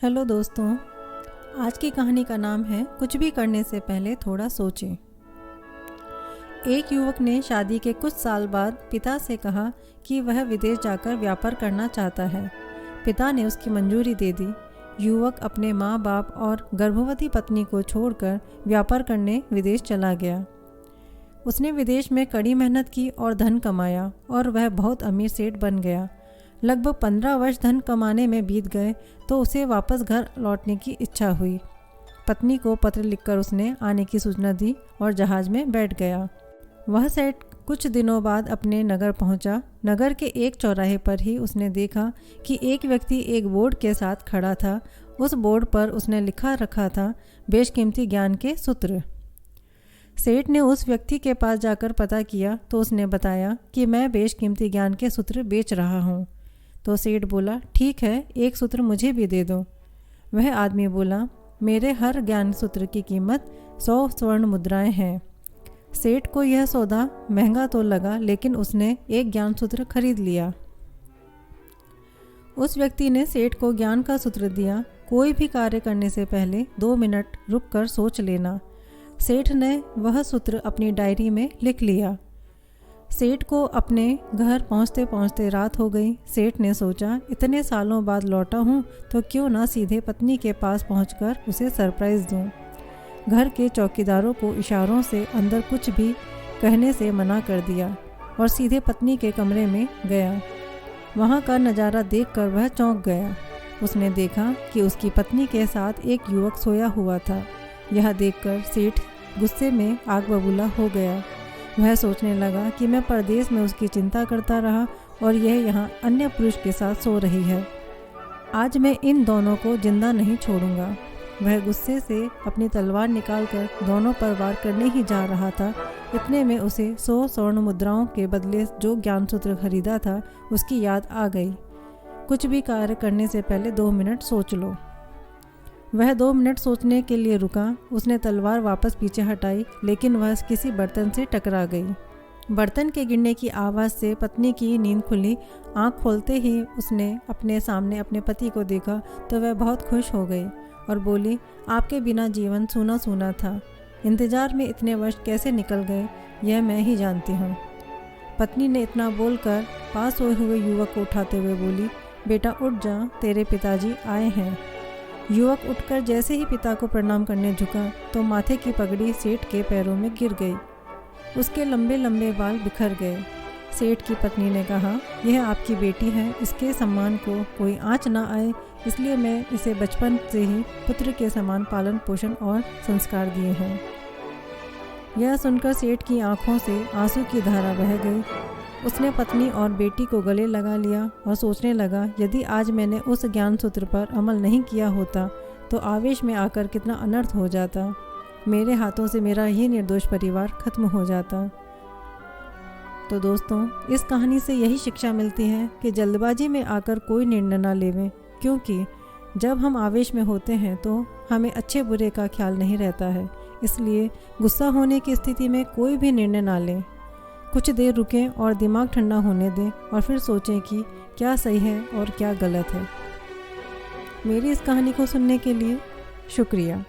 Hello दोस्तों, आज की कहानी का नाम है कुछ भी करने से पहले थोड़ा सोचें। एक युवक ने शादी के कुछ साल बाद पिता से कहा कि वह विदेश जाकर व्यापार करना चाहता है। पिता ने उसकी मंजूरी दे दी। युवक अपने माँ बाप और गर्भवती पत्नी को छोड़कर व्यापार करने विदेश चला गया। उसने विदेश में कड़ी मेहनत की और धन कमाया और वह बहुत अमीर सेठ बन गया। लगभग 15 वर्ष धन कमाने में बीत गए तो उसे वापस घर लौटने की इच्छा हुई। पत्नी को पत्र लिखकर उसने आने की सूचना दी और जहाज में बैठ गया। वह सेठ कुछ दिनों बाद अपने नगर पहुंचा। नगर के एक चौराहे पर ही उसने देखा कि एक व्यक्ति एक बोर्ड के साथ खड़ा था। उस बोर्ड पर उसने लिखा रखा था, बेशकीमती ज्ञान के सूत्र। सेठ ने उस व्यक्ति के पास जाकर पता किया तो उसने बताया कि मैं बेशकीमती ज्ञान के सूत्र बेच रहा हूँ। तो सेठ बोला, ठीक है, एक सूत्र मुझे भी दे दो। वह आदमी बोला, मेरे हर ज्ञान सूत्र की कीमत 100 स्वर्ण मुद्राएं हैं। सेठ को यह सौदा महंगा तो लगा, लेकिन उसने एक ज्ञान सूत्र खरीद लिया। उस व्यक्ति ने सेठ को ज्ञान का सूत्र दिया, कोई भी कार्य करने से पहले 2 मिनट रुककर सोच लेना। सेठ ने वह सूत्र अपनी डायरी में लिख लिया। सेठ को अपने घर पहुंचते पहुंचते रात हो गई। सेठ ने सोचा, इतने सालों बाद लौटा हूं तो क्यों ना सीधे पत्नी के पास पहुंचकर उसे सरप्राइज़ दूं। घर के चौकीदारों को इशारों से अंदर कुछ भी कहने से मना कर दिया और सीधे पत्नी के कमरे में गया। वहां का नज़ारा देखकर वह चौंक गया। उसने देखा कि उसकी पत्नी के साथ एक युवक सोया हुआ था। यह देखकर सेठ गुस्से में आग बबूला हो गया। वह सोचने लगा कि मैं परदेश में उसकी चिंता करता रहा और यह यहाँ अन्य पुरुष के साथ सो रही है। आज मैं इन दोनों को जिंदा नहीं छोड़ूंगा। वह गुस्से से अपनी तलवार निकालकर दोनों पर वार करने ही जा रहा था। इतने में उसे 100 स्वर्ण मुद्राओं के बदले जो ज्ञान सूत्र खरीदा था उसकी याद आ गई। कुछ भी कार्य करने से पहले 2 मिनट सोच लो। वह 2 मिनट सोचने के लिए रुका। उसने तलवार वापस पीछे हटाई, लेकिन वह किसी बर्तन से टकरा गई। बर्तन के गिरने की आवाज़ से पत्नी की नींद खुली। आंख खोलते ही उसने अपने सामने अपने पति को देखा तो वह बहुत खुश हो गई और बोली, आपके बिना जीवन सूना सूना था। इंतज़ार में इतने वर्ष कैसे निकल गए यह मैं ही जानती हूँ। पत्नी ने इतना बोलकर पास सोए हुए युवक को उठाते हुए बोली, बेटा उठ जा, तेरे पिताजी आए हैं। युवक उठकर जैसे ही पिता को प्रणाम करने झुका तो माथे की पगड़ी सेठ के पैरों में गिर गई। उसके लंबे लंबे बाल बिखर गए। सेठ की पत्नी ने कहा, यह आपकी बेटी है, इसके सम्मान को कोई आँच ना आए, इसलिए मैं इसे बचपन से ही पुत्र के समान पालन पोषण और संस्कार दिए हैं। यह सुनकर सेठ की आंखों से आंसू की धारा बह गई। उसने पत्नी और बेटी को गले लगा लिया और सोचने लगा, यदि आज मैंने उस ज्ञान सूत्र पर अमल नहीं किया होता तो आवेश में आकर कितना अनर्थ हो जाता। मेरे हाथों से मेरा ही निर्दोष परिवार खत्म हो जाता। तो दोस्तों, इस कहानी से यही शिक्षा मिलती है कि जल्दबाजी में आकर कोई निर्णय ना लेवें, क्योंकि जब हम आवेश में होते हैं तो हमें अच्छे बुरे का ख्याल नहीं रहता है। इसलिए गुस्सा होने की स्थिति में कोई भी निर्णय ना लें। कुछ देर रुकें और दिमाग ठंडा होने दें और फिर सोचें कि क्या सही है और क्या गलत है। मेरी इस कहानी को सुनने के लिए शुक्रिया।